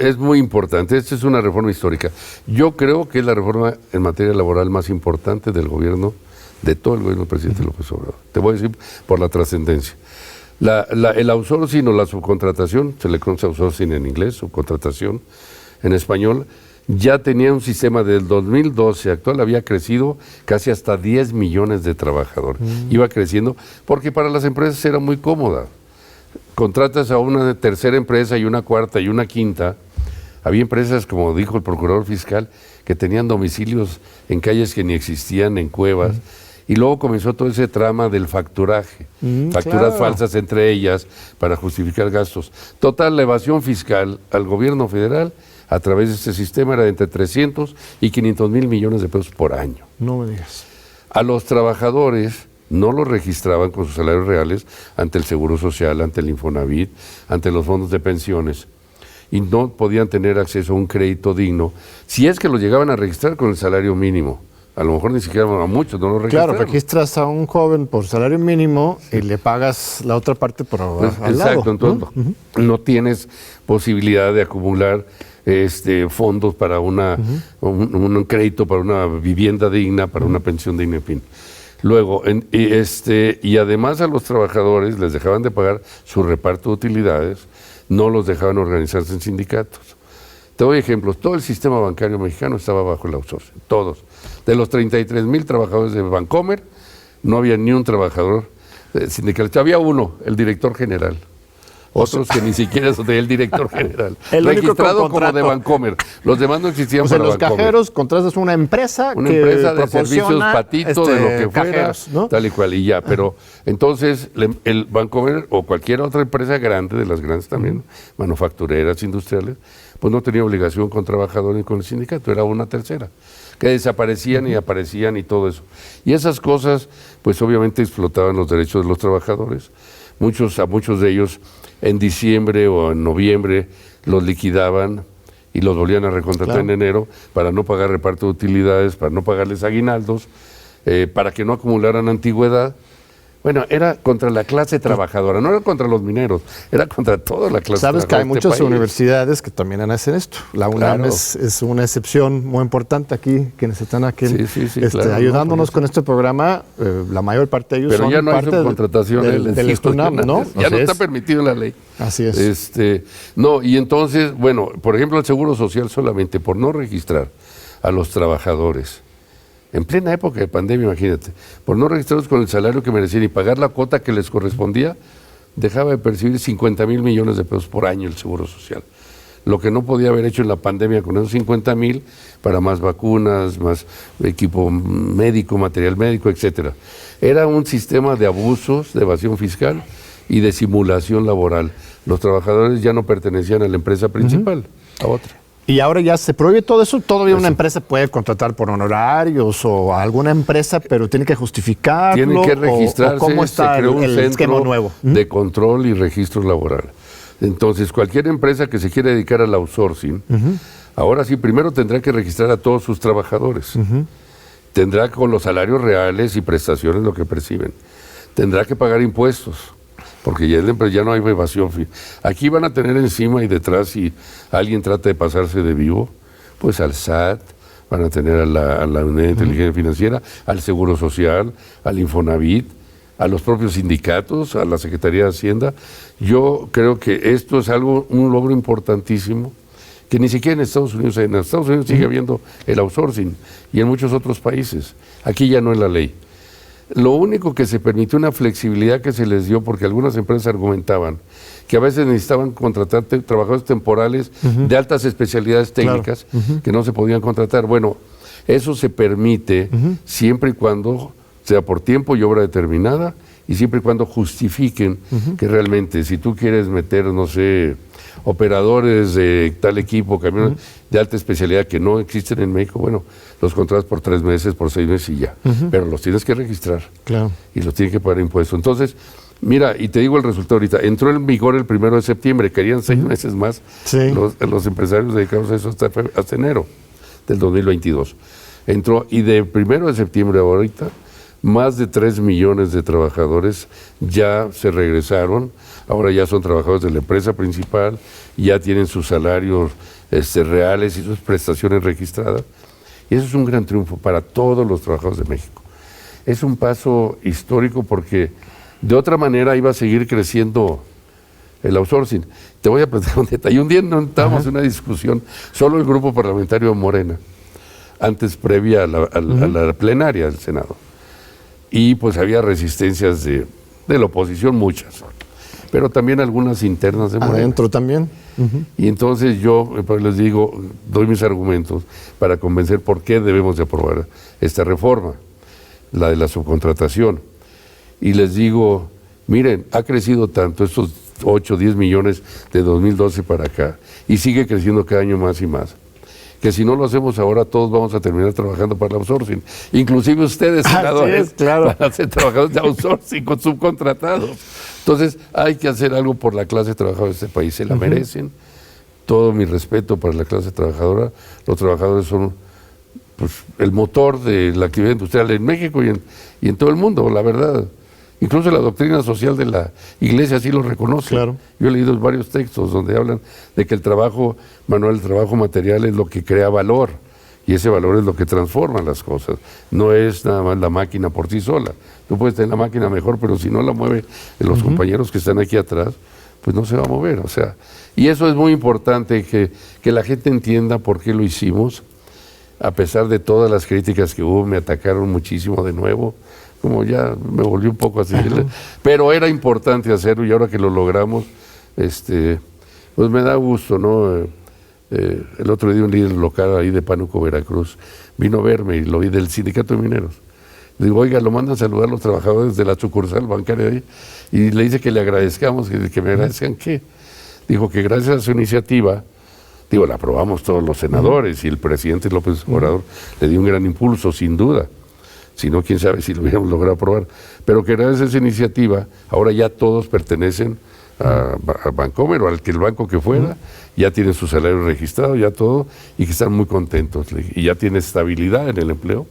es muy importante. Esta es una reforma histórica. Yo creo que es la reforma en materia laboral más importante del gobierno, de todo el gobierno del presidente López Obrador. Te voy a decir por la trascendencia. El outsourcing o la subcontratación, se le conoce outsourcing en inglés, subcontratación en español, ya tenía un sistema del 2012 actual, había crecido casi hasta 10 millones de trabajadores. Iba creciendo porque para las empresas era muy cómoda. Contratas a una tercera empresa y una cuarta y una quinta. Había empresas, como dijo el procurador fiscal, que tenían domicilios en calles que ni existían, en cuevas. Y luego comenzó todo ese trama del facturaje, facturas falsas entre ellas para justificar gastos. Total, la evasión fiscal al gobierno federal a través de este sistema era de entre 300 y 500 mil millones de pesos por año. No me digas. A los trabajadores no los registraban con sus salarios reales ante el Seguro Social, ante el Infonavit, ante los fondos de pensiones, y no podían tener acceso a un crédito digno, si es que los llegaban a registrar con el salario mínimo. A lo mejor ni siquiera a muchos no lo registraron. Claro, registras a un joven por salario mínimo y le pagas la otra parte por al lado. Exacto, entonces no tienes posibilidad de acumular fondos para un crédito para una vivienda digna, para una pensión digna, en fin. Luego, y además a los trabajadores les dejaban de pagar su reparto de utilidades, no los dejaban organizarse en sindicatos. Te doy ejemplos, todo el sistema bancario mexicano estaba bajo el outsourcing, todos. De los 33,000 trabajadores de Bancomer, no había ni un trabajador sindicalista, había uno, el director general. Otros que ni siquiera son del director general. El único registrado con como de Bancomer. Los demás no existían O sea, para los Bancomer. cajeros contratas una empresa Una que empresa de proporciona, servicios patito, de lo que fuera, cajeros, ¿no? tal y cual, y ya. Pero entonces el Bancomer o cualquier otra empresa grande, de las grandes también, manufactureras, industriales, pues no tenía obligación con trabajadores ni con el sindicato, era una tercera, que desaparecían y aparecían y todo eso. Y esas cosas, pues obviamente explotaban los derechos de los trabajadores. A muchos de ellos en diciembre o en noviembre los liquidaban y los volvían a recontratar en enero para no pagar reparto de utilidades, para no pagarles aguinaldos, para que no acumularan antigüedad. Bueno, era contra la clase trabajadora, no era contra los mineros, era contra toda la clase Sabes trabajadora. que hay de este muchas país. universidades que también hacen esto. La UNAM Claro. es una excepción muy importante aquí, quienes están aquí claro, ayudándonos no, con este programa. La mayor parte de ellos Pero son ya no hay parte subcontratación del UNAM, ¿no? Ya Así no está es. permitido en la ley. Así es. No, y entonces, bueno, por ejemplo, el Seguro Social solamente por no registrar a los trabajadores, en plena época de pandemia, imagínate, por no registrarlos con el salario que merecían y pagar la cuota que les correspondía, dejaba de percibir 50,000 millones de pesos por año el Seguro Social. Lo que no podía haber hecho en la pandemia con esos 50,000 para más vacunas, más equipo médico, material médico, etcétera. Era un sistema de abusos, de evasión fiscal y de simulación laboral. Los trabajadores ya no pertenecían a la empresa principal, a otra. Y ahora ya se prohíbe todo eso. Todavía una empresa puede contratar por honorarios o a alguna empresa, pero tiene que justificarlo. Tienen que registrarse, o ¿cómo está se creó un el esquema centro nuevo? de control y registro laboral. Entonces, cualquier empresa que se quiera dedicar al outsourcing, ahora sí, primero tendrá que registrar a todos sus trabajadores. Tendrá con los salarios reales y prestaciones lo que perciben. Tendrá que pagar impuestos, porque ya no hay evasión. Aquí van a tener encima y detrás, si alguien trata de pasarse de vivo, pues al SAT, van a tener a la Unidad de Inteligencia Financiera, al Seguro Social, al Infonavit, a los propios sindicatos, a la Secretaría de Hacienda. Yo creo que esto es un logro importantísimo, que ni siquiera en Estados Unidos hay. En Estados Unidos sigue habiendo el outsourcing y en muchos otros países. Aquí ya no es la ley. Lo único que se permitió una flexibilidad que se les dio, porque algunas empresas argumentaban que a veces necesitaban contratar trabajadores temporales de altas especialidades técnicas que no se podían contratar. Bueno, eso se permite siempre y cuando sea por tiempo y obra determinada y siempre y cuando justifiquen que realmente, si tú quieres meter, no sé, operadores de tal equipo, camiones de alta especialidad que no existen en México, bueno, los contratas por 3 meses, por 6 meses y ya. Pero los tienes que registrar. Claro. Y los tienes que pagar impuestos. Entonces, mira, y te digo el resultado ahorita, entró en vigor el 1 de septiembre, querían 6 meses más los empresarios dedicados a eso hasta enero del 2022. Entró, y de 1 de septiembre a ahorita, más de 3 millones de trabajadores ya se regresaron, ahora ya son trabajadores de la empresa principal, ya tienen sus salarios reales y sus prestaciones registradas. Y eso es un gran triunfo para todos los trabajadores de México. Es un paso histórico porque de otra manera iba a seguir creciendo el outsourcing. Te voy a platicar un detalle. Un día estábamos en una discusión, solo el grupo parlamentario de Morena, antes previa a la plenaria del Senado. Y pues había resistencias de la oposición, muchas, pero también algunas internas de Morena. Adentro también. Y entonces yo pues, les digo, doy mis argumentos para convencer por qué debemos de aprobar esta reforma, la de la subcontratación. Y les digo, miren, ha crecido tanto, estos 8, 10 millones de 2012 para acá, y sigue creciendo cada año más y más, que si no lo hacemos ahora, todos vamos a terminar trabajando para el outsourcing. Inclusive ustedes, senadores, van a ser trabajadores de outsourcing con subcontratados. Entonces, hay que hacer algo por la clase trabajadora de este país. Se la merecen. Todo mi respeto para la clase trabajadora. Los trabajadores son pues, el motor de la actividad industrial en México y en todo el mundo, la verdad. Incluso la doctrina social de la Iglesia así lo reconoce. Claro. Yo he leído varios textos donde hablan de que el trabajo manual, el trabajo material es lo que crea valor y ese valor es lo que transforma las cosas. No es nada más la máquina por sí sola. Tú puedes tener la máquina mejor, pero si no la mueve los compañeros que están aquí atrás, pues no se va a mover. O sea, y eso es muy importante que la gente entienda por qué lo hicimos. A pesar de todas las críticas que hubo, me atacaron muchísimo de nuevo. Como ya me volví un poco así, pero era importante hacerlo y ahora que lo logramos, Pues me da gusto, ¿no? El otro día un líder local ahí de Pánuco, Veracruz, vino a verme y lo vi del Sindicato de Mineros. Le digo, oiga, lo mandan a saludar a los trabajadores de la sucursal bancaria ahí, y le dice que le agradezcamos, que me agradezcan qué. Dijo que gracias a su iniciativa, la aprobamos todos los senadores y el presidente López Obrador le dio un gran impulso, sin duda. Si no, quién sabe si lo hubiéramos logrado aprobar. Pero que gracias a esa iniciativa, ahora ya todos pertenecen a Bancomer o al que el banco que fuera, ya tienen su salario registrado, ya todo, y que están muy contentos. Y ya tiene estabilidad en el empleo,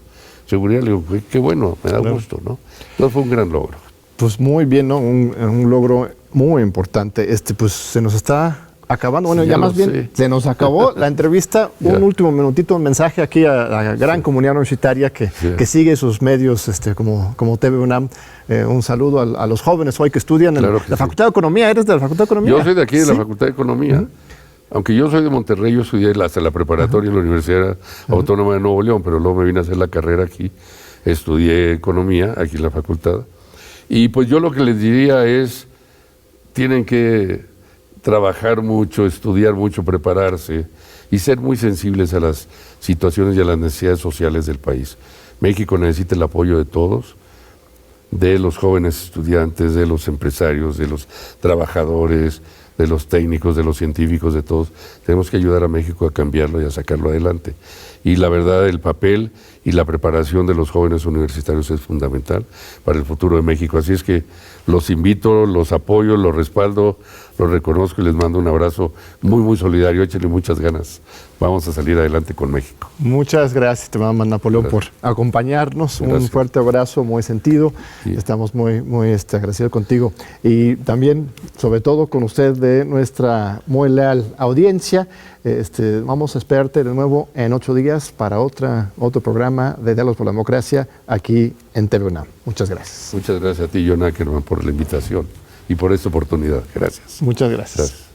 seguridad. Le digo, qué bueno, me da gusto, ¿no? Entonces fue un gran logro. Pues muy bien, ¿no? Un logro muy importante. Pues se nos está acabando. Bueno, ya más bien se nos acabó la entrevista. Un último minutito, un mensaje aquí a la gran comunidad universitaria que sigue sus medios como TV UNAM. Un saludo a los jóvenes hoy que estudian en la Facultad de Economía. ¿Eres de la Facultad de Economía? Yo soy de aquí, de la Facultad de Economía. Aunque yo soy de Monterrey, yo estudié hasta la preparatoria en la Universidad Autónoma de Nuevo León, pero luego me vine a hacer la carrera aquí. Estudié Economía aquí en la facultad. Y pues yo lo que les diría es, tienen que trabajar mucho, estudiar mucho, prepararse y ser muy sensibles a las situaciones y a las necesidades sociales del país. México necesita el apoyo de todos, de los jóvenes estudiantes, de los empresarios, de los trabajadores, de los técnicos, de los científicos, de todos. Tenemos que ayudar a México a cambiarlo y a sacarlo adelante. Y la verdad, el papel y la preparación de los jóvenes universitarios es fundamental para el futuro de México. Así es que los invito, los apoyo, los respaldo, los reconozco y les mando un abrazo muy, muy solidario. Échenle muchas ganas. Vamos a salir adelante con México. Muchas gracias, estimado Napoleón, por acompañarnos. Gracias. Un fuerte abrazo, muy sentido. Sí. Estamos muy, muy agradecidos contigo. Y también, sobre todo, con usted de nuestra muy leal audiencia. Vamos a esperarte de nuevo en 8 días para otro programa de Diálogos por la Democracia aquí en TV UNAM. Muchas gracias. Muchas gracias a ti, John Ackerman, por la invitación y por esta oportunidad. Gracias. Muchas gracias.